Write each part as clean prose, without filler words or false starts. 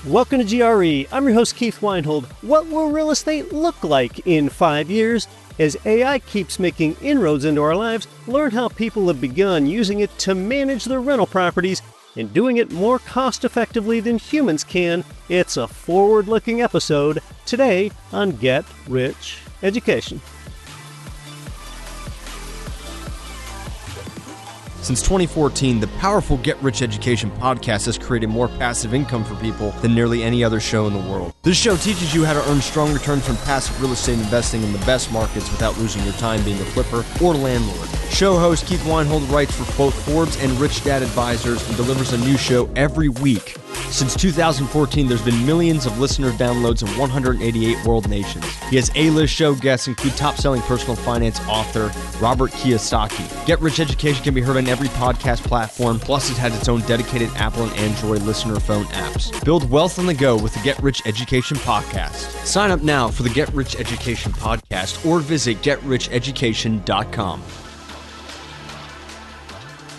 Welcome to GRE. I'm your host, Keith Weinhold. What will real estate look like in 5 years? As AI keeps making inroads into our lives, learn how people have begun using it to manage their rental properties and doing it more cost-effectively than humans can. It's a forward-looking episode today on Get Rich Education. Since 2014, the powerful Get Rich Education podcast has created more passive income for people than nearly any other show in the world. This show teaches you how to earn strong returns from passive real estate investing in the best markets without losing your time being a flipper or landlord. Show host Keith Weinhold writes for both Forbes and Rich Dad Advisors and delivers a new show every week. Since 2014, there's been millions of listener downloads in 188 world nations. He has A-list show guests include top-selling personal finance author Robert Kiyosaki. Get Rich Education can be heard on every podcast platform, plus it has its own dedicated Apple and Android listener phone apps. Build wealth on the go with the Get Rich Education podcast. Sign up now for the Get Rich Education podcast or visit GetRichEducation.com.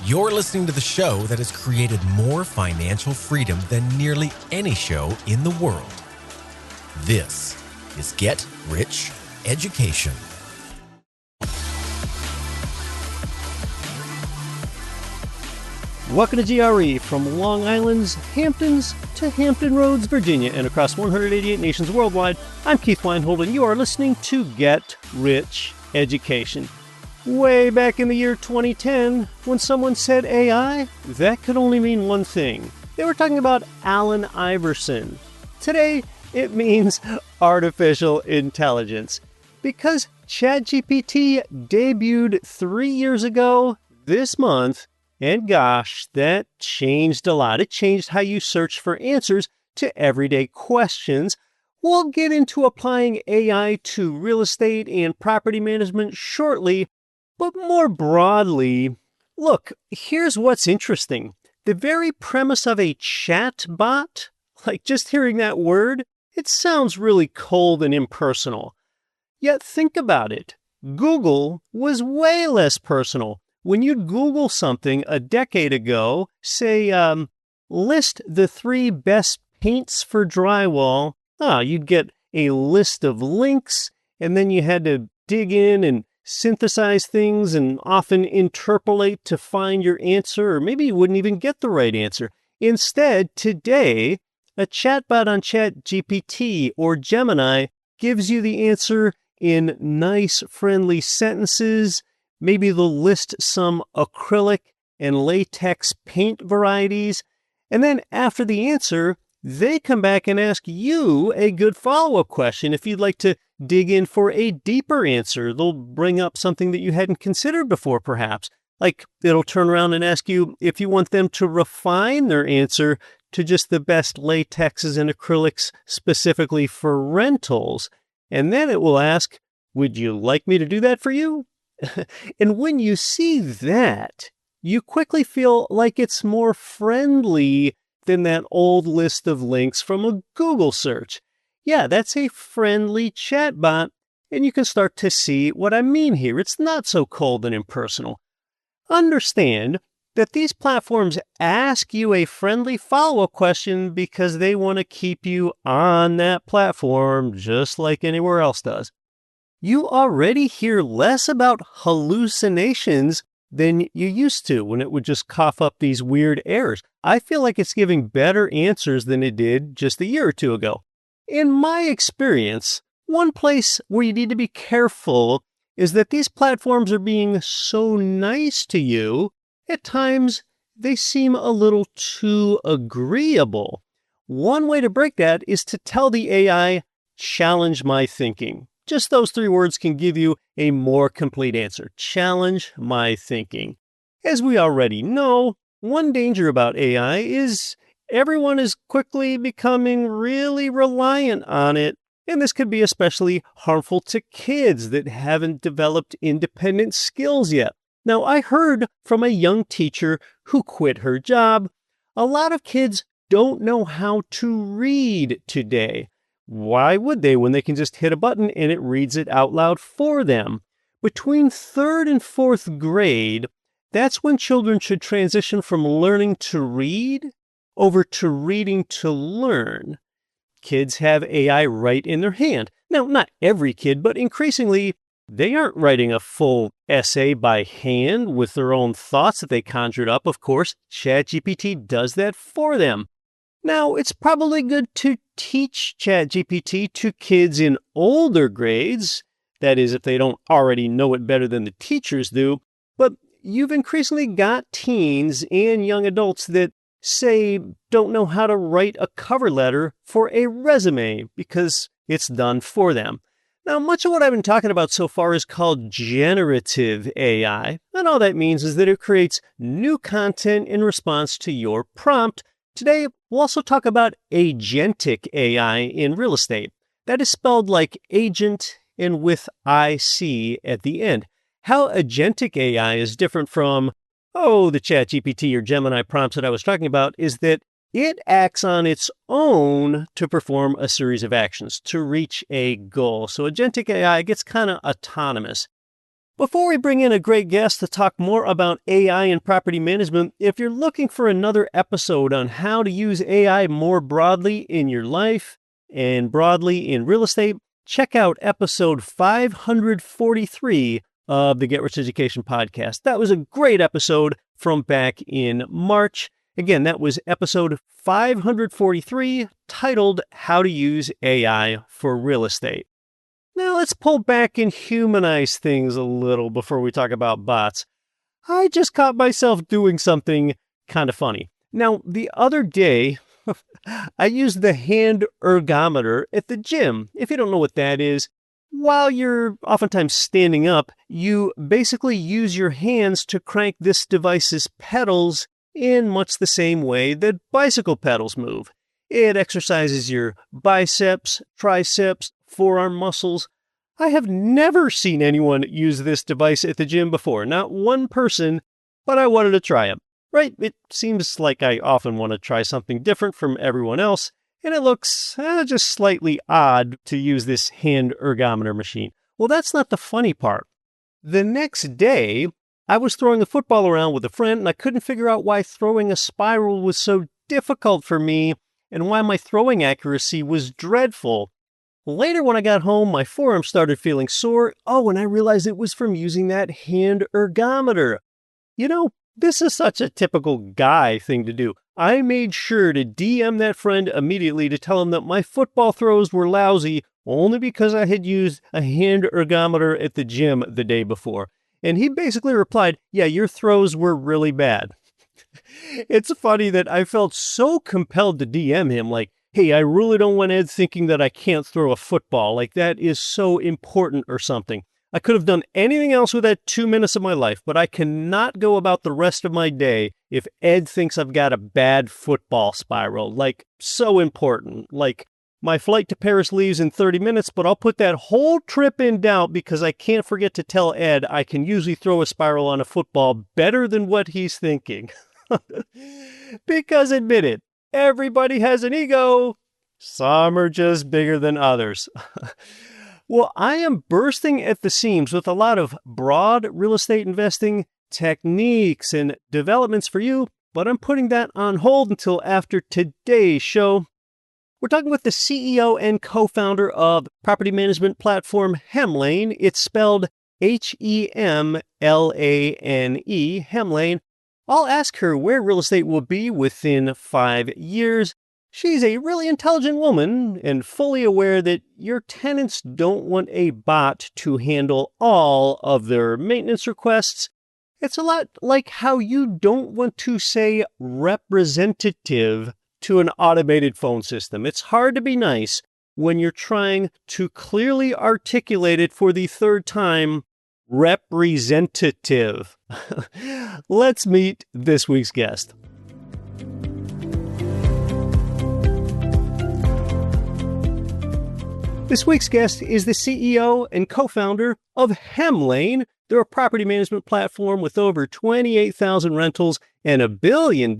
You're listening to the show that has created more financial freedom than nearly any show in the world. This is Get Rich Education. Welcome to GRE, from Long Island's Hamptons to Hampton Roads, Virginia, and across 188 nations worldwide. I'm Keith Weinhold, and you are listening to Get Rich Education. Way back in the year 2010, when someone said AI, that could only mean one thing. They were talking about Allen Iverson. Today, it means artificial intelligence. Because ChatGPT debuted 3 years ago this month, and gosh, that changed a lot. It changed how you search for answers to everyday questions. We'll get into applying AI to real estate and property management shortly. But more broadly, look, here's what's interesting. The very premise of a chatbot, like just hearing that word, it sounds really cold and impersonal. Yet think about it. Google was way less personal. When you'd Google something a decade ago, say, list the 3 best paints for drywall, you'd get a list of links, and then you had to dig in and synthesize things and often interpolate to find your answer, or maybe you wouldn't even get the right answer. Instead, today, a chatbot on ChatGPT or Gemini gives you the answer in nice, friendly sentences. Maybe they'll list some acrylic and latex paint varieties, and then after the answer, they come back and ask you a good follow-up question if you'd like to dig in for a deeper answer. They'll bring up something that you hadn't considered before, perhaps. Like, it'll turn around and ask you if you want them to refine their answer to just the best latexes and acrylics specifically for rentals. And then it will ask, would you like me to do that for you? And when you see that, you quickly feel like it's more friendly than that old list of links from a Google search. Yeah, that's a friendly chatbot, and you can start to see what I mean here. It's not so cold and impersonal. Understand that these platforms ask you a friendly follow-up question because they want to keep you on that platform just like anywhere else does. You already hear less about hallucinations than you used to when it would just cough up these weird errors. I feel like it's giving better answers than it did just a year or two ago. In my experience, one place where you need to be careful is that these platforms are being so nice to you, at times they seem a little too agreeable. One way to break that is to tell the AI, challenge my thinking. Just those 3 words can give you a more complete answer. Challenge my thinking. As we already know, one danger about AI is everyone is quickly becoming really reliant on it, and this could be especially harmful to kids that haven't developed independent skills yet. Now, I heard from a young teacher who quit her job, a lot of kids don't know how to read today. Why would they when they can just hit a button and it reads it out loud for them? Between 3rd and 4th grade, that's when children should transition from learning to read over to reading to learn. Kids have AI right in their hand. Now, not every kid, but increasingly, they aren't writing a full essay by hand with their own thoughts that they conjured up. Of course, ChatGPT does that for them. Now, it's probably good to teach ChatGPT to kids in older grades. That is, if they don't already know it better than the teachers do. But you've increasingly got teens and young adults that say don't know how to write a cover letter for a resume because it's done for them. Now, much of what I've been talking about so far is called generative AI, and all that means is that it creates new content in response to your prompt. Today, we'll also talk about agentic AI in real estate. That is spelled like agent and with IC at the end. How agentic AI is different from the ChatGPT or Gemini prompts that I was talking about is that it acts on its own to perform a series of actions to reach a goal. So agentic AI gets kind of autonomous. Before we bring in a great guest to talk more about AI and property management, if you're looking for another episode on how to use AI more broadly in your life and broadly in real estate, check out episode 543 of the Get Rich Education podcast. That was a great episode from back in March. Again, that was episode 543, titled How to Use AI for Real Estate. Now let's pull back and humanize things a little before we talk about bots. I just caught myself doing something kind of funny. Now, the other day, I used the hand ergometer at the gym. If you don't know what that is, while you're oftentimes standing up, you basically use your hands to crank this device's pedals in much the same way that bicycle pedals move. It exercises your biceps, triceps, forearm muscles. I have never seen anyone use this device at the gym before, not one person, but I wanted to try it. Right? It seems like I often want to try something different from everyone else, and it looks just slightly odd to use this hand ergometer machine. Well, that's not the funny part. The next day, I was throwing a football around with a friend, and I couldn't figure out why throwing a spiral was so difficult for me and why my throwing accuracy was dreadful. Later, when I got home, my forearm started feeling sore. And I realized it was from using that hand ergometer. This is such a typical guy thing to do. I made sure to DM that friend immediately to tell him that my football throws were lousy only because I had used a hand ergometer at the gym the day before. And he basically replied, yeah, your throws were really bad. It's funny that I felt so compelled to DM him, like, hey, I really don't want Ed thinking that I can't throw a football. Like, that is so important or something. I could have done anything else with that 2 minutes of my life, but I cannot go about the rest of my day if Ed thinks I've got a bad football spiral. Like, so important. Like, my flight to Paris leaves in 30 minutes, but I'll put that whole trip in doubt because I can't forget to tell Ed I can usually throw a spiral on a football better than what he's thinking. Because admit it, everybody has an ego. Some are just bigger than others. Well, I am bursting at the seams with a lot of broad real estate investing techniques and developments for you, but I'm putting that on hold until after today's show. We're talking with the CEO and co-founder of property management platform Hemlane. It's spelled Hemlane, Hemlane. I'll ask her where real estate will be within 5 years. She's a really intelligent woman and fully aware that your tenants don't want a bot to handle all of their maintenance requests. It's a lot like how you don't want to say representative to an automated phone system. It's hard to be nice when you're trying to clearly articulate it for the third time, representative. Let's meet this week's guest. This week's guest is the CEO and co-founder of Hemlane. They're a property management platform with over 28,000 rentals and $1 billion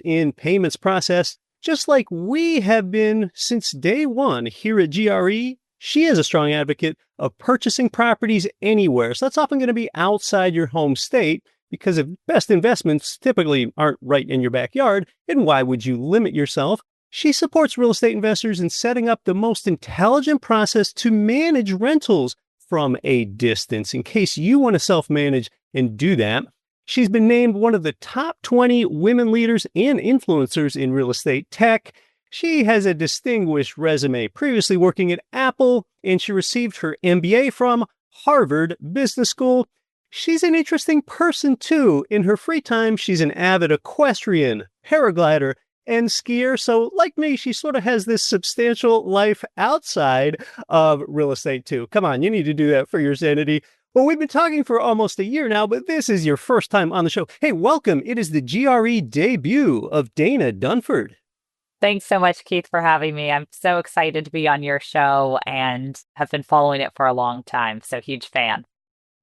in payments processed, just like we have been since day one here at GRE. She is a strong advocate of purchasing properties anywhere. So that's often going to be outside your home state because if best investments typically aren't right in your backyard, and why would you limit yourself? She supports real estate investors in setting up the most intelligent process to manage rentals from a distance in case you want to self-manage and do that. She's been named one of the top 20 women leaders and influencers in real estate tech. She has a distinguished resume, previously working at Apple, and she received her MBA from Harvard Business School. She's an interesting person, too. In her free time, she's an avid equestrian, paraglider, and skier. So, like me, she sort of has this substantial life outside of real estate, too. Come on, you need to do that for your sanity. Well, we've been talking for almost a year now, but this is your first time on the show. Hey, welcome. It is the GRE debut of Dana Dunford. Thanks so much, Keith, for having me. I'm so excited to be on your show and have been following it for a long time. So huge fan.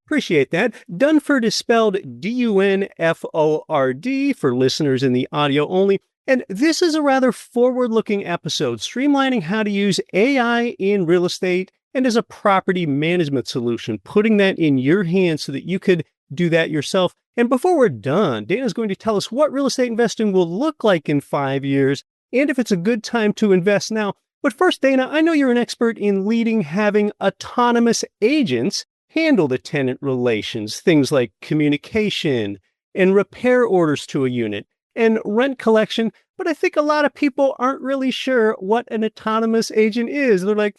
Appreciate that. Dunford is spelled Dunford for listeners in the audio only. And this is a rather forward-looking episode, streamlining how to use AI in real estate and as a property management solution, putting that in your hands so that you could do that yourself. And before we're done, Dana's going to tell us what real estate investing will look like in 5 years and if it's a good time to invest now. But first, Dana, I know you're an expert in having autonomous agents handle the tenant relations, things like communication and repair orders to a unit and rent collection. But I think a lot of people aren't really sure what an autonomous agent is. They're like,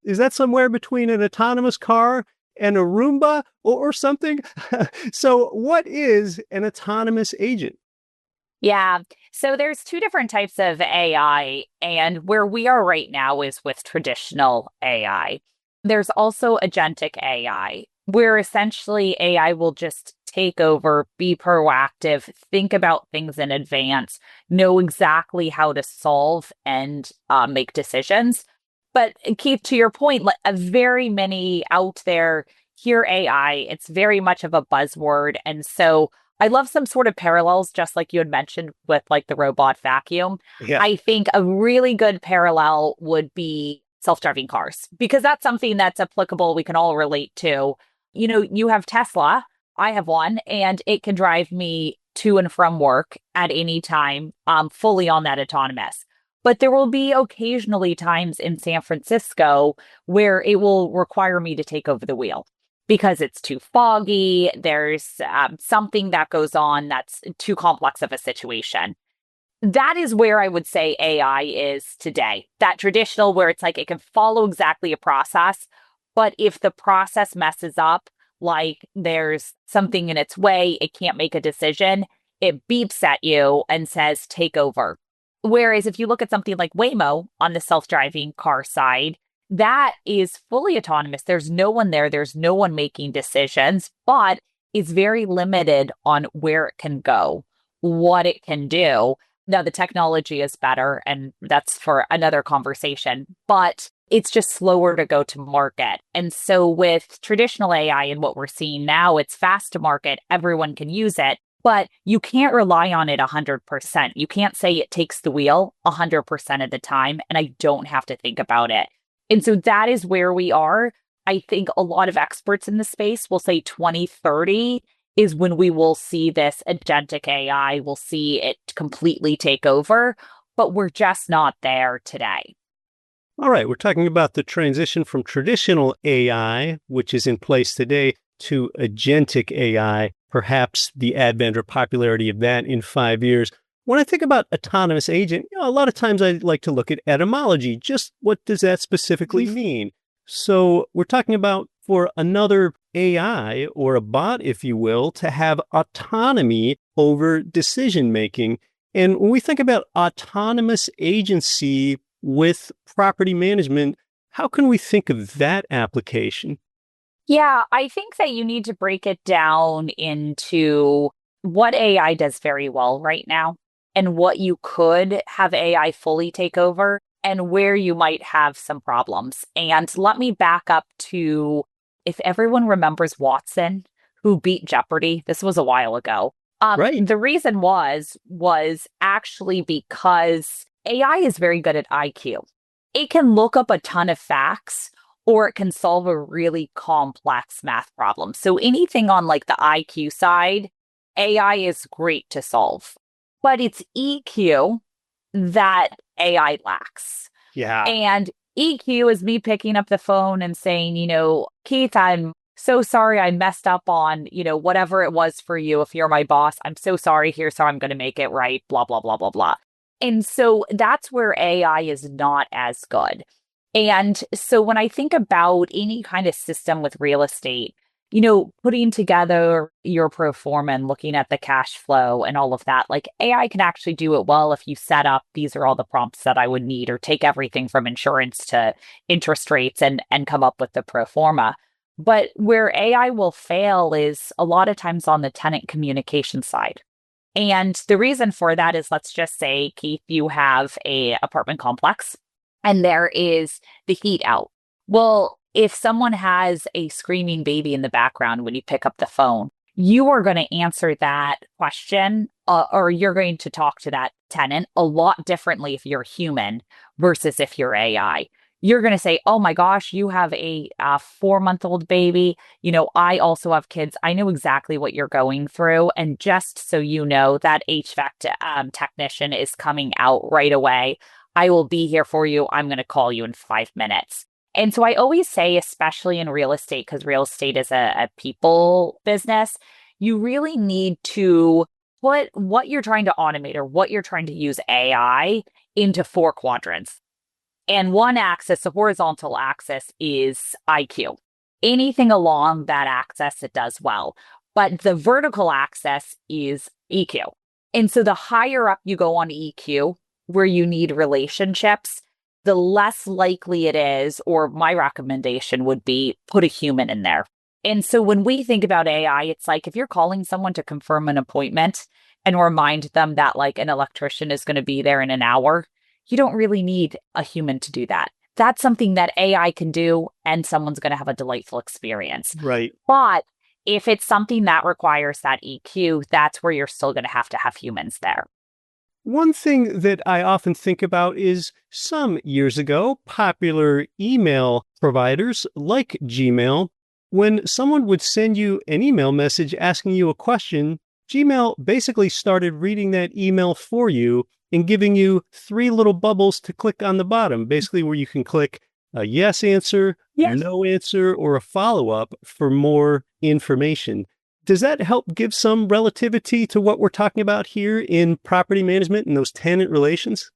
is that somewhere between an autonomous car and a Roomba or something? So what is an autonomous agent? Yeah. So there's two different types of AI, and where we are right now is with traditional AI. There's also agentic AI, where essentially AI will just take over, be proactive, think about things in advance, know exactly how to solve and make decisions. But Keith, to your point, very many out there hear AI. It's very much of a buzzword. And so I love some sort of parallels, just like you had mentioned with like the robot vacuum. Yeah. I think a really good parallel would be self-driving cars, because that's something that's applicable. We can all relate to. You know, you have Tesla, I have one, and it can drive me to and from work at any time, fully on that autonomous. But there will be occasionally times in San Francisco where it will require me to take over the wheel because it's too foggy. There's something that goes on that's too complex of a situation. That is where I would say AI is today. That traditional where it's like it can follow exactly a process, but if the process messes up, like there's something in its way, it can't make a decision, it beeps at you and says, take over. Whereas if you look at something like Waymo on the self-driving car side, that is fully autonomous. There's no one there. There's no one making decisions, but it's very limited on where it can go, what it can do. Now, the technology is better, and that's for another conversation, but it's just slower to go to market. And so with traditional AI and what we're seeing now, it's fast to market. Everyone can use it, but you can't rely on it 100%. You can't say it takes the wheel 100% of the time, and I don't have to think about it. And so that is where we are. I think a lot of experts in the space will say 2030 is when we will see this agentic AI, we'll see it completely take over, but we're just not there today. All right, we're talking about the transition from traditional AI, which is in place today, to agentic AI, perhaps the advent or popularity of that in 5 years. When I think about autonomous agent, a lot of times I like to look at etymology. Just what does that specifically mean? So we're talking about for another AI or a bot, if you will, to have autonomy over decision making. And when we think about autonomous agency with property management, how can we think of that application? Yeah, I think that you need to break it down into what AI does very well right now and what you could have AI fully take over and where you might have some problems. And let me back up to, if everyone remembers Watson, who beat Jeopardy, this was a while ago. Right. The reason was actually because AI is very good at IQ. It can look up a ton of facts, or it can solve a really complex math problem. So anything on like the IQ side, AI is great to solve, but it's EQ that AI lacks. Yeah. And EQ is me picking up the phone and saying, Keith, I'm so sorry I messed up on, whatever it was for you. If you're my boss, I'm so sorry. Here's how I'm going to make it right, blah, blah, blah, blah, blah. And so that's where AI is not as good. And so when I think about any kind of system with real estate, putting together your pro forma and looking at the cash flow and all of that, like AI can actually do it well if you set up, these are all the prompts that I would need, or take everything from insurance to interest rates and come up with the pro forma. But where AI will fail is a lot of times on the tenant communication side. And the reason for that is, let's just say, Keith, you have a apartment complex and there is the heat out. Well, if someone has a screaming baby in the background when you pick up the phone, you are going to answer that question or you're going to talk to that tenant a lot differently if you're human versus if you're AI. You're going to say, oh my gosh, you have a 4-month-old baby. I also have kids. I know exactly what you're going through. And just so you know, that HVAC technician is coming out right away. I will be here for you. I'm going to call you in 5 minutes. And so I always say, especially in real estate, because real estate is a people business, you really need to put what you're trying to automate or what you're trying to use AI into 4 quadrants. And one axis, the horizontal axis, is IQ. Anything along that axis, it does well. But the vertical axis is EQ. And so the higher up you go on EQ, where you need relationships, the less likely it is, or my recommendation would be, put a human in there. And so when we think about AI, it's like if you're calling someone to confirm an appointment and remind them that like an electrician is going to be there in an hour, you don't really need a human to do that. That's something that AI can do, and someone's going to have a delightful experience. Right. But if it's something that requires that EQ, that's where you're still going to have humans there. One thing that I often think about is some years ago, popular email providers like Gmail, when someone would send you an email message asking you a question, Gmail basically started reading that email for you and giving you 3 little bubbles to click on the bottom, basically where you can click a yes answer, Yes. no answer, or a follow-up for more information. Does that help give some relativity to what we're talking about here in property management and those tenant relations?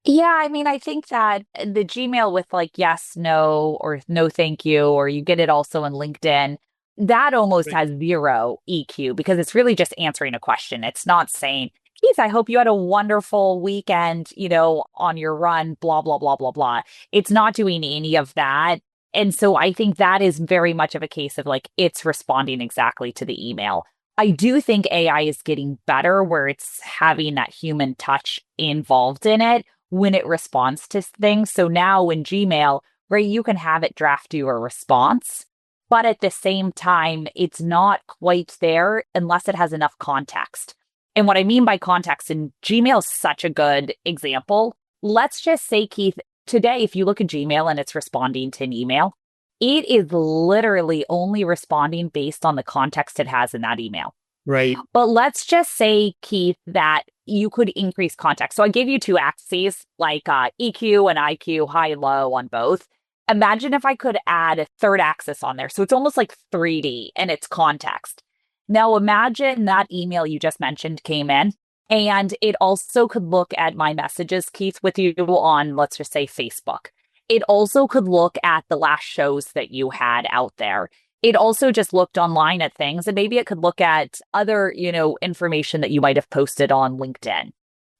Yeah, I mean, I think that the Gmail with like yes, no, or no, thank you, or you get it also in LinkedIn, that almost Right. has 0 EQ because it's really just answering a question. It's not saying, Keith, I hope you had a wonderful weekend, on your run, blah, blah, blah, blah, blah. It's not doing any of that. And so I think that is very much of a case of like, it's responding exactly to the email. I do think AI is getting better where it's having that human touch involved in it when it responds to things. So now in Gmail, right, you can have it draft you a response, but at the same time, it's not quite there unless it has enough context. And what I mean by context, and Gmail is such a good example. Let's just say, Keith, today, if you look at Gmail and it's responding to an email, it is literally only responding based on the context it has in that email. Right. But let's just say, Keith, that you could increase context. So I gave you 2 axes, like EQ and IQ, high and low on both. Imagine if I could add a 3rd axis on there. So it's almost like 3D and it's context. Now imagine that email you just mentioned came in and it also could look at my messages, Keith, with you on, let's just say, Facebook. It also could look at the last shows that you had out there. It also just looked online at things, and maybe it could look at other, information that you might have posted on LinkedIn.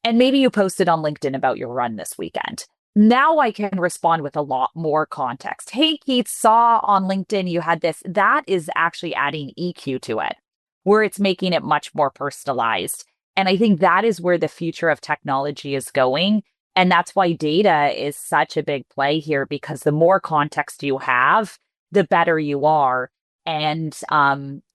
And maybe you posted on LinkedIn about your run this weekend. Now I can respond with a lot more context. Hey, Keith, saw on LinkedIn you had this. That is actually adding EQ to it, where it's making it much more personalized. And I think that is where the future of technology is going. And that's why data is such a big play here, because the more context you have, the better you are. And,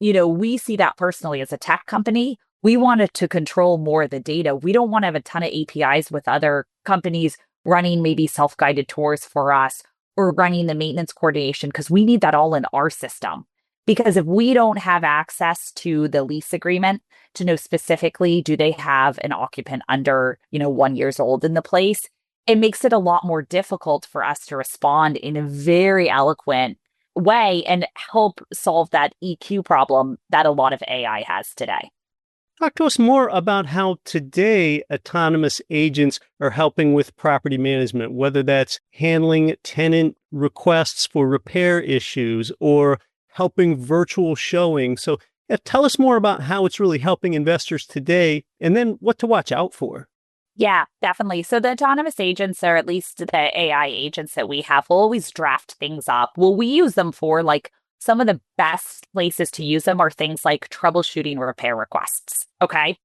we see that personally as a tech company. We wanted to control more of the data. We don't want to have a ton of APIs with other companies running maybe self-guided tours for us or running the maintenance coordination, because we need that all in our system. Because if we don't have access to the lease agreement to know specifically, do they have an occupant under, 1 year old in the place, it makes it a lot more difficult for us to respond in a very eloquent way and help solve that EQ problem that a lot of AI has today. Talk to us more about how today autonomous agents are helping with property management, whether that's handling tenant requests for repair issues or helping virtual showing. So tell us more about how it's really helping investors today and then what to watch out for. Yeah, definitely. So the autonomous agents, or at least the AI agents that we have, will always draft things up. Well, we use them for some of the best places to use them are things like troubleshooting repair requests. Okay.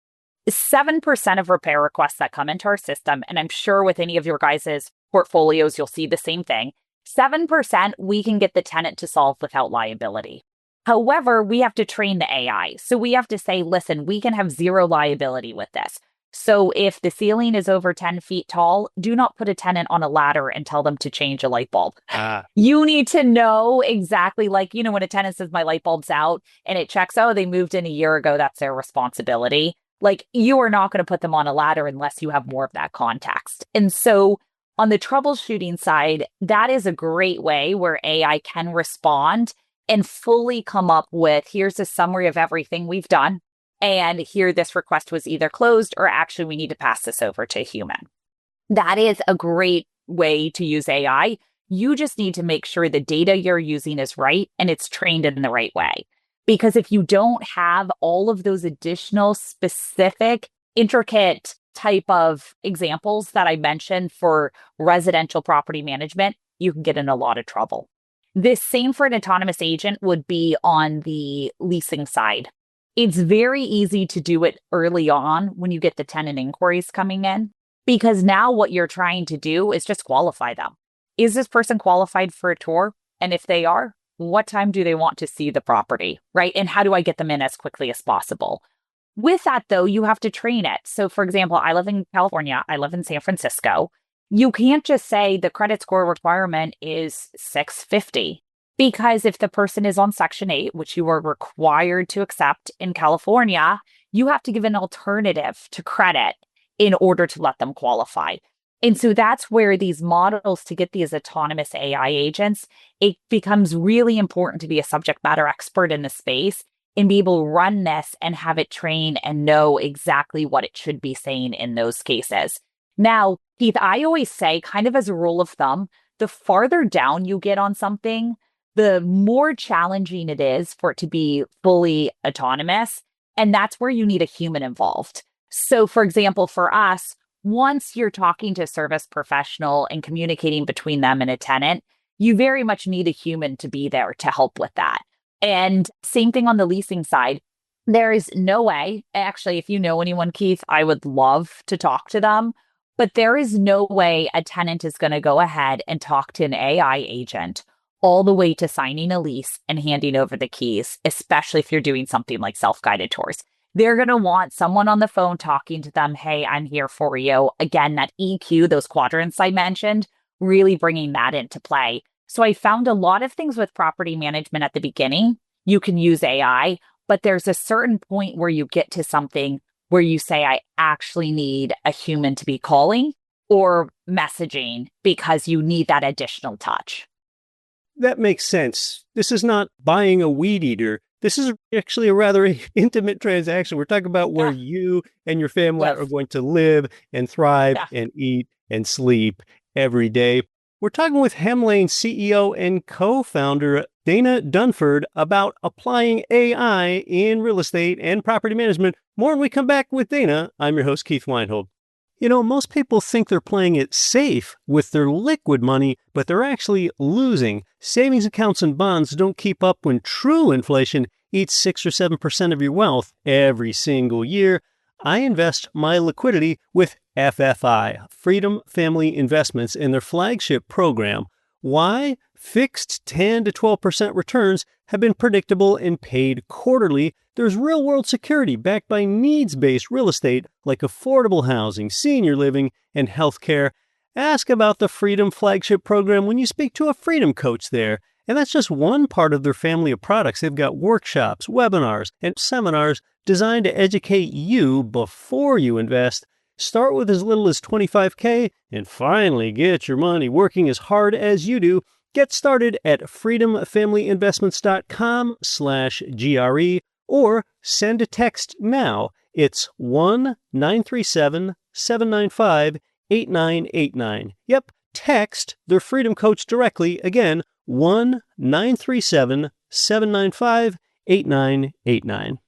7% of repair requests that come into our system, and I'm sure with any of your guys' portfolios, you'll see the same thing. 7% we can get the tenant to solve without liability. However, we have to train the AI. So we have to say, listen, we can have zero liability with this. So if the ceiling is over 10 feet tall, do not put a tenant on a ladder and tell them to change a light bulb. You need to know exactly, when a tenant says my light bulb's out and it checks, oh, they moved in a year ago, that's their responsibility. You are not going to put them on a ladder unless you have more of that context. And so on the troubleshooting side, that is a great way where AI can respond and fully come up with, here's a summary of everything we've done. And here, this request was either closed or actually we need to pass this over to a human. That is a great way to use AI. You just need to make sure the data you're using is right and it's trained in the right way. Because if you don't have all of those additional specific, intricate type of examples that I mentioned for residential property management, you can get in a lot of trouble. This same for an autonomous agent would be on the leasing side. It's very easy to do it early on when you get the tenant inquiries coming in, because now what you're trying to do is just qualify them. Is this person qualified for a tour? And if they are, what time do they want to see the property, right? And how do I get them in as quickly as possible? With that, though, you have to train it. So, for example, I live in California. I live in San Francisco. You can't just say the credit score requirement is 650. Because if the person is on Section 8, which you are required to accept in California, you have to give an alternative to credit in order to let them qualify. And so that's where these models to get these autonomous AI agents, it becomes really important to be a subject matter expert in the space and be able to run this and have it train and know exactly what it should be saying in those cases. Now, Keith, I always say, kind of as a rule of thumb, the farther down you get on something, the more challenging it is for it to be fully autonomous. And that's where you need a human involved. So, for example, for us, once you're talking to a service professional and communicating between them and a tenant, you very much need a human to be there to help with that. And same thing on the leasing side. There is no way, actually, if you know anyone, Keith, I would love to talk to them, but there is no way a tenant is going to go ahead and talk to an AI agent all the way to signing a lease and handing over the keys, especially if you're doing something like self-guided tours. They're going to want someone on the phone talking to them. Hey, I'm here for you. Again, that EQ, those quadrants I mentioned, really bringing that into play. So I found a lot of things with property management at the beginning. You can use AI, but there's a certain point where you get to something where you say, I actually need a human to be calling or messaging because you need that additional touch. That makes sense. This is not buying a weed eater. This is actually a rather intimate transaction. We're talking about where you and your family are going to live and thrive and eat and sleep every day. We're talking with Hemlane CEO and co-founder Dana Dunford about applying AI in real estate and property management. More when we come back with Dana. I'm your host, Keith Weinhold. Most people think they're playing it safe with their liquid money, but they're actually losing. Savings accounts and bonds don't keep up when true inflation eats 6 or 7% of your wealth every single year. I invest my liquidity with FFI, Freedom Family Investments, in their flagship program. Why? Fixed 10 to 12% returns have been predictable and paid quarterly. There's real-world security backed by needs-based real estate like affordable housing, senior living, and healthcare. Ask about the Freedom Flagship Program when you speak to a Freedom Coach there. And that's just one part of their family of products. They've got workshops, webinars, and seminars designed to educate you before you invest. Start with as little as $25K and finally get your money working as hard as you do. Get started at freedomfamilyinvestments.com/GRE or send a text now. It's 1-937-795-8989. Yep, text their Freedom Coach directly. Again, 1-937-795-8989.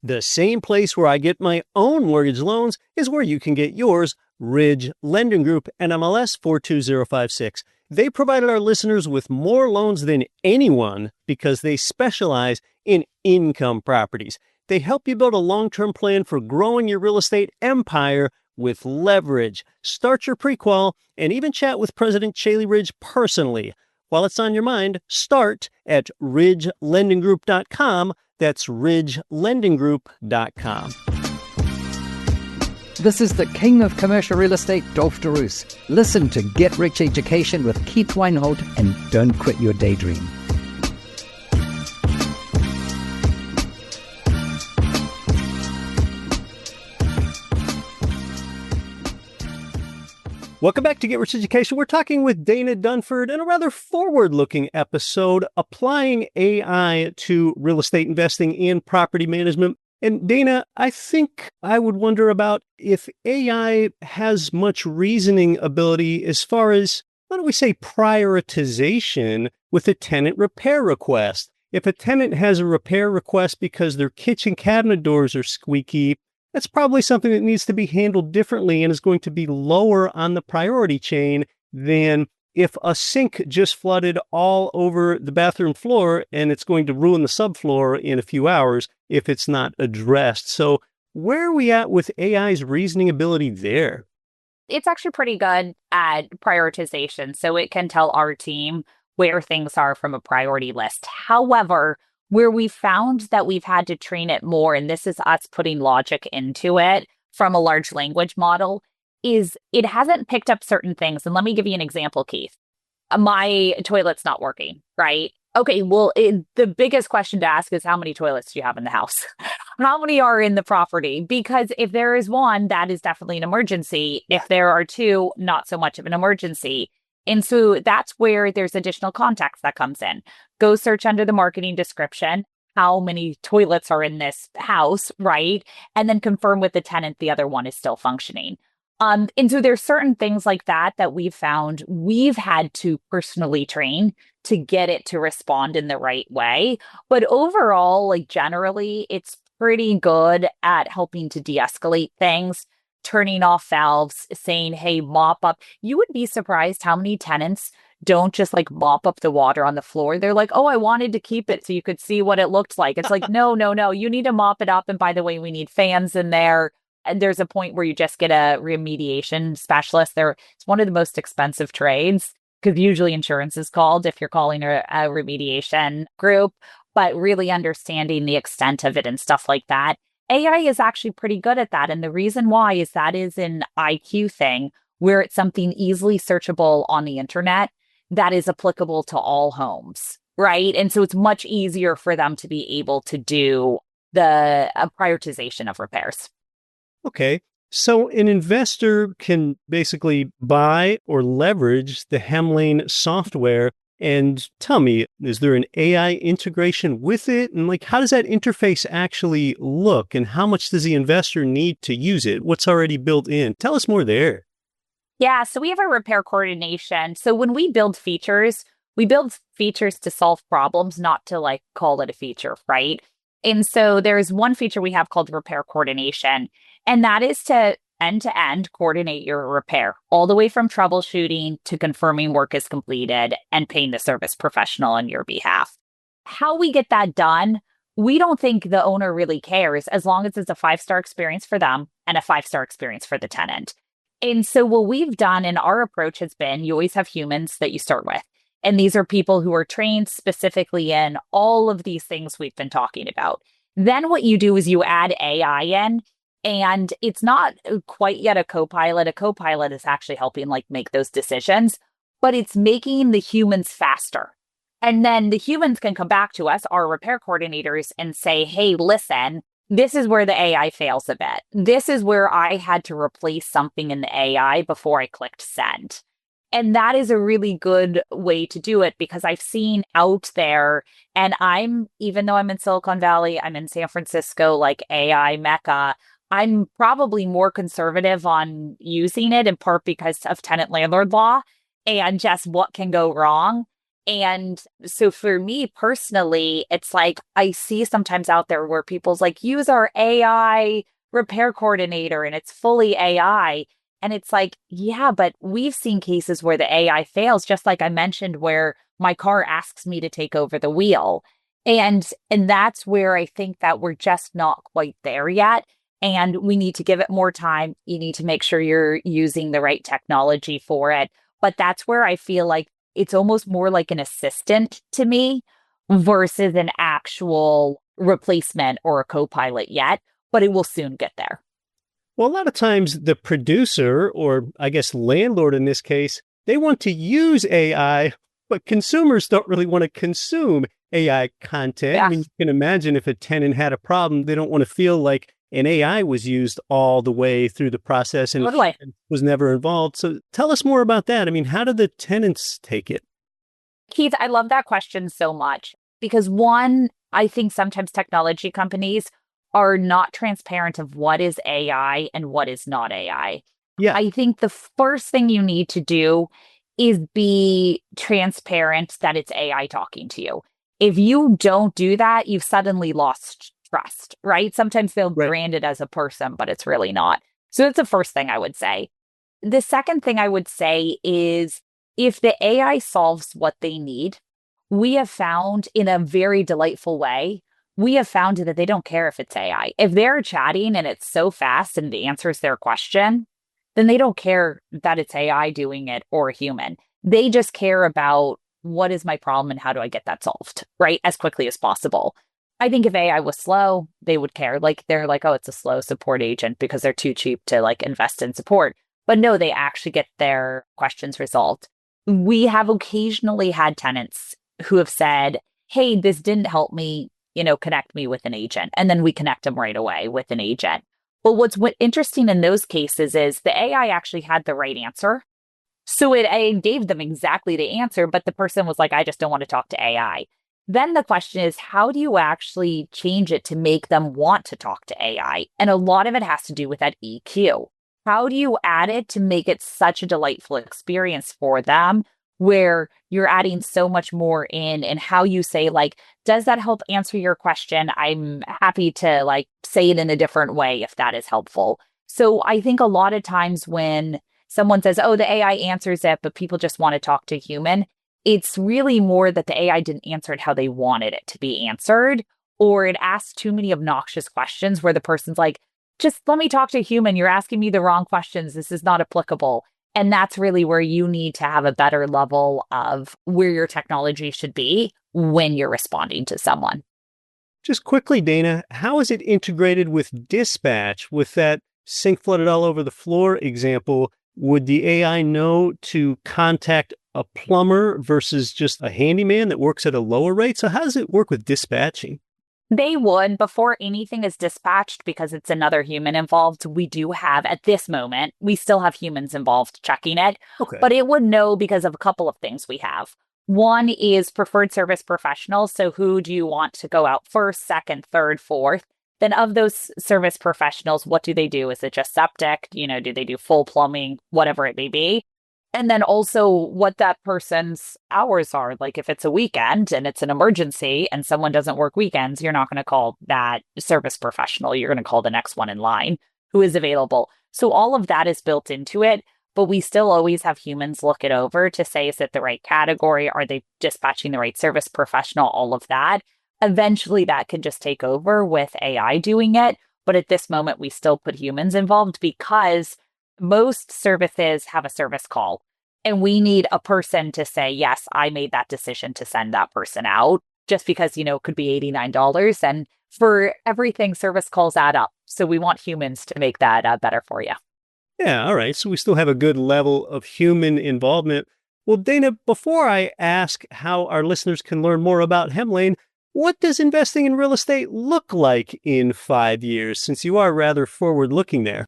The same place where I get my own mortgage loans is where you can get yours, Ridge Lending Group, NMLS 42056. They provided our listeners with more loans than anyone because they specialize in income properties. They help you build a long-term plan for growing your real estate empire with leverage. Start your pre-qual and even chat with President Chaley Ridge personally. While it's on your mind, start at ridgelendinggroup.com. That's ridgelendinggroup.com. This is the king of commercial real estate, Dolph DeRoos. Listen to Get Rich Education with Keith Weinhold and don't quit your daydream. Welcome back to Get Rich Education. We're talking with Dana Dunford in a rather forward-looking episode, applying AI to real estate investing and property management. And Dana, I think I would wonder about if AI has much reasoning ability as far as, why don't we say, prioritization with a tenant repair request. If a tenant has a repair request because their kitchen cabinet doors are squeaky, that's probably something that needs to be handled differently and is going to be lower on the priority chain than if a sink just flooded all over the bathroom floor and it's going to ruin the subfloor in a few hours if it's not addressed. So where are we at with AI's reasoning ability there? It's actually pretty good at prioritization. So it can tell our team where things are from a priority list. However, where we found that we've had to train it more, and this is us putting logic into it from a large language model, is it hasn't picked up certain things. And let me give you an example, Keith. My toilet's not working, right? Okay, well, the biggest question to ask is how many toilets do you have in the house? How many are in the property? Because if there is one, that is definitely an emergency. If there are two, not so much of an emergency. And so that's where there's additional context that comes in. Go search under the marketing description, how many toilets are in this house, right? And then confirm with the tenant the other one is still functioning. And so there's certain things like that that we've found we've had to personally train to get it to respond in the right way. But overall, like generally, it's pretty good at helping to de-escalate things, turning off valves, saying, hey, mop up. You would be surprised how many tenants don't just like mop up the water on the floor. They're like, oh, I wanted to keep it so you could see what it looked like. It's like, no. You need to mop it up. And by the way, we need fans in there. And there's a point where you just get a remediation specialist. It's one of the most expensive trades because usually insurance is called if you're calling a remediation group, but really understanding the extent of it and stuff like that. AI is actually pretty good at that. And the reason why is that is an IQ thing where it's something easily searchable on the internet that is applicable to all homes, right? And so it's much easier for them to be able to do the prioritization of repairs. Okay, so an investor can basically buy or leverage the Hemlane software. And tell me, is there an AI integration with it? And like, how does that interface actually look? And how much does the investor need to use it? What's already built in? Tell us more there. Yeah, so we have a repair coordination. So when we build features to solve problems, not to like call it a feature, right? And so there's one feature we have called repair coordination, and that is to end-to-end coordinate your repair, all the way from troubleshooting to confirming work is completed and paying the service professional on your behalf. How we get that done, we don't think the owner really cares as long as it's a 5-star experience for them and a 5-star experience for the tenant. And so what we've done and our approach has been, you always have humans that you start with. And these are people who are trained specifically in all of these things we've been talking about. Then what you do is you add AI in, and it's not quite yet a co-pilot. A co-pilot is actually helping like make those decisions, but it's making the humans faster. And then the humans can come back to us, our repair coordinators, and say, hey, listen, this is where the AI fails a bit. This is where I had to replace something in the AI before I clicked send. And that is a really good way to do it because I've seen out there, and even though I'm in Silicon Valley, I'm in San Francisco, like AI Mecca, I'm probably more conservative on using it in part because of tenant landlord law and just what can go wrong. And so for me personally, it's like I see sometimes out there where people's like, use our AI repair coordinator and it's fully AI. And it's like, yeah, but we've seen cases where the AI fails, just like I mentioned, where my car asks me to take over the wheel. And that's where I think that we're just not quite there yet. And we need to give it more time. You need to make sure you're using the right technology for it. But that's where I feel like it's almost more like an assistant to me versus an actual replacement or a co-pilot yet, but it will soon get there. Well, a lot of times the producer, or I guess landlord in this case, they want to use AI, but consumers don't really want to consume AI content. Yeah. I mean, you can imagine if a tenant had a problem, they don't want to feel like an AI was used all the way through the process and Totally. was never involved. So tell us more about that. I mean, how do the tenants take it? Keith, I love that question so much because one, I think sometimes technology companies are not transparent of what is AI and what is not AI. Yeah, I think the first thing you need to do is be transparent that it's AI talking to you. If you don't do that, you've suddenly lost trust, right? Sometimes they'll right. brand it as a person, but it's really not. So that's the first thing I would say. The second thing I would say is if the AI solves what they need, we have found in a very delightful way, we have found that they don't care if it's AI. If they're chatting and it's so fast and it answers their question, then they don't care that it's AI doing it or a human. They just care about what is my problem and how do I get that solved, right? As quickly as possible. I think if AI was slow, they would care. Like they're like, oh, it's a slow support agent because they're too cheap to like invest in support. But no, they actually get their questions resolved. We have occasionally had tenants who have said, hey, this didn't help me, connect me with an agent. And then we connect them right away with an agent. But what's interesting in those cases is the AI actually had the right answer. So it gave them exactly the answer, but the person was like, I just don't want to talk to AI. Then the question is, how do you actually change it to make them want to talk to AI? And a lot of it has to do with that EQ. How do you add it to make it such a delightful experience for them where you're adding so much more in and how you say, like, does that help answer your question? I'm happy to like say it in a different way if that is helpful. So I think a lot of times when someone says, oh, the AI answers it, but people just want to talk to a human, it's really more that the AI didn't answer it how they wanted it to be answered, or it asked too many obnoxious questions where the person's like, just let me talk to a human. You're asking me the wrong questions. This is not applicable. And that's really where you need to have a better level of where your technology should be when you're responding to someone. Just quickly, Dana, how is it integrated with dispatch? With that sink flooded all over the floor example, would the AI know to contact a plumber versus just a handyman that works at a lower rate? So how does it work with dispatching? They would, before anything is dispatched, because it's another human involved, we do have, at this moment, we still have humans involved checking it. Okay. But it would know because of a couple of things we have. One is preferred service professionals. So who do you want to go out first, second, third, fourth? Then of those service professionals, what do they do? Is it just septic? Do they do full plumbing, whatever it may be? And then also what that person's hours are. Like if it's a weekend and it's an emergency and someone doesn't work weekends, you're not going to call that service professional. You're going to call the next one in line who is available. So all of that is built into it, but we still always have humans look it over to say, is it the right category? Are they dispatching the right service professional? All of that. Eventually that can just take over with AI doing it. But at this moment, we still put humans involved because most services have a service call and we need a person to say, yes, I made that decision to send that person out just because, it could be $89. And for everything, service calls add up. So we want humans to make that better for you. Yeah, all right. So we still have a good level of human involvement. Well, Dana, before I ask how our listeners can learn more about Hemlane, what does investing in real estate look like in 5 years, since you are rather forward-looking there?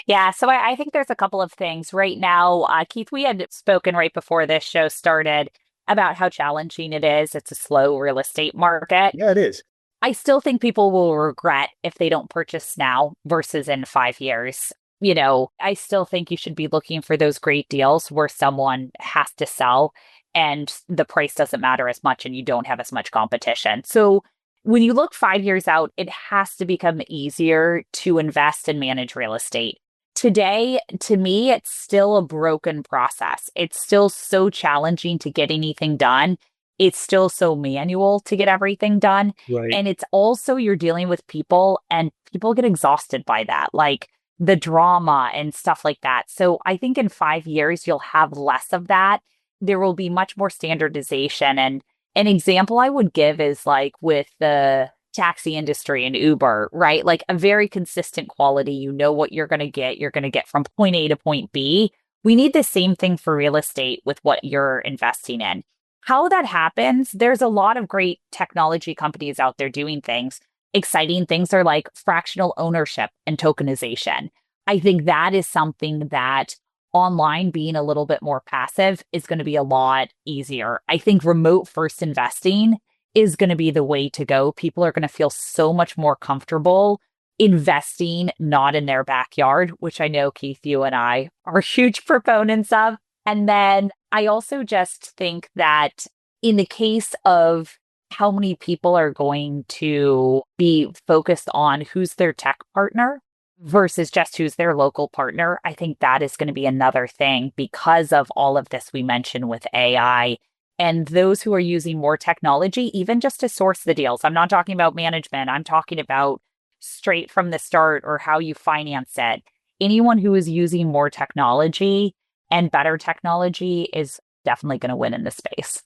Yeah, so I think there's a couple of things right now. Keith, we had spoken right before this show started about how challenging it is. It's a slow real estate market. Yeah, it is. I still think people will regret if they don't purchase now versus in 5 years. I still think you should be looking for those great deals where someone has to sell and the price doesn't matter as much and you don't have as much competition. So when you look 5 years out, it has to become easier to invest and manage real estate. Today, to me, it's still a broken process. It's still so challenging to get anything done. It's still so manual to get everything done. Right. And it's also you're dealing with people and people get exhausted by that, like the drama and stuff like that. So I think in 5 years, you'll have less of that. There will be much more standardization. And an example I would give is like with the taxi industry and Uber, right? Like a very consistent quality. You know what you're going to get. You're going to get from point A to point B. We need the same thing for real estate with what you're investing in. How that happens, there's a lot of great technology companies out there doing things. Exciting things are like fractional ownership and tokenization. I think that is something that online being a little bit more passive is going to be a lot easier. I think remote first investing is going to be the way to go. People are going to feel so much more comfortable investing not in their backyard, which I know, Keith, you and I are huge proponents of. And then I also just think that in the case of how many people are going to be focused on who's their tech partner versus just who's their local partner, I think that is going to be another thing because of all of this we mentioned with AI. And those who are using more technology, even just to source the deals. I'm not talking about management. I'm talking about straight from the start or how you finance it. Anyone who is using more technology and better technology is definitely going to win in this space.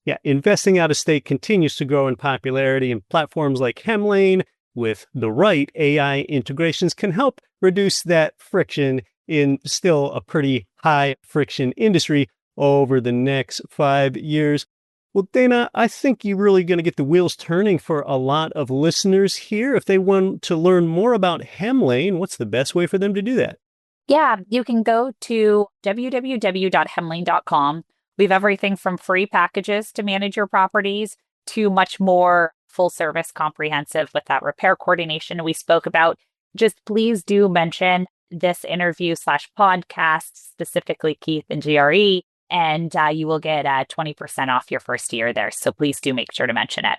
Yeah, investing out of state continues to grow in popularity, and platforms like Hemlane with the right AI integrations can help reduce that friction in still a pretty high friction industry over the next 5 years. Well, Dana, I think you're really going to get the wheels turning for a lot of listeners here. If they want to learn more about Hemlane, what's the best way for them to do that? Yeah, you can go to www.hemlane.com. We have everything from free packages to manage your properties to much more full service comprehensive with that repair coordination we spoke about. Just please do mention this interview / podcast, specifically Keith and GRE, and you will get 20% off your first year there. So please do make sure to mention it.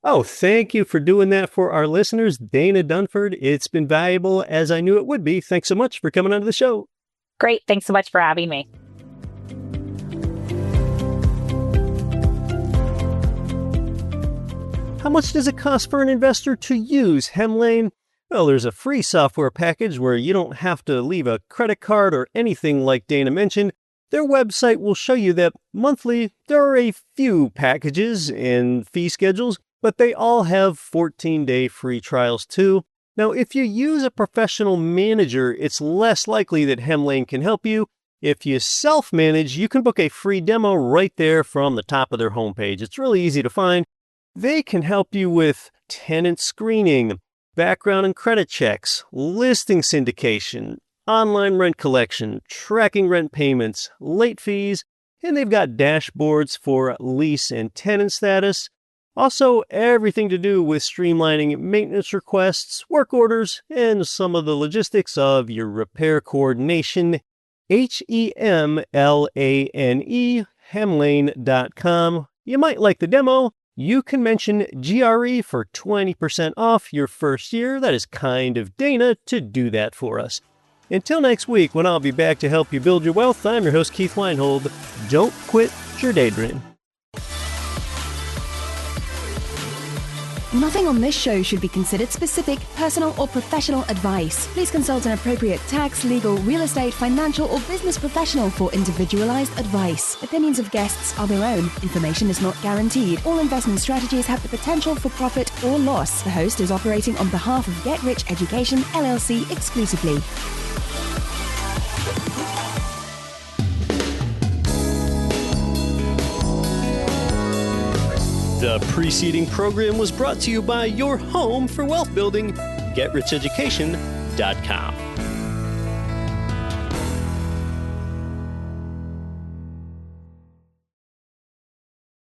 Oh, thank you for doing that for our listeners. Dana Dunford, it's been valuable as I knew it would be. Thanks so much for coming onto the show. Great. Thanks so much for having me. How much does it cost for an investor to use Hemlane? Well, there's a free software package where you don't have to leave a credit card or anything like Dana mentioned. Their website will show you that monthly there are a few packages and fee schedules, but they all have 14-day free trials too. Now, if you use a professional manager, it's less likely that Hemlane can help you. If you self-manage, you can book a free demo right there from the top of their homepage. It's really easy to find. They can help you with tenant screening, background and credit checks, listing syndication, online rent collection, tracking rent payments, late fees, and they've got dashboards for lease and tenant status. Also, everything to do with streamlining maintenance requests, work orders, and some of the logistics of your repair coordination. Hemlane, Hemlane.com. You might like the demo. You can mention GRE for 20% off your first year. That is kind of Dana to do that for us. Until next week, when I'll be back to help you build your wealth, I'm your host, Keith Weinhold. Don't quit your daydream. Nothing on this show should be considered specific, personal, or professional advice. Please consult an appropriate tax, legal, real estate, financial, or business professional for individualized advice. Opinions of guests are their own. Information is not guaranteed. All investment strategies have the potential for profit or loss. The host is operating on behalf of Get Rich Education, LLC exclusively. The preceding program was brought to you by your home for wealth building, GetRichEducation.com.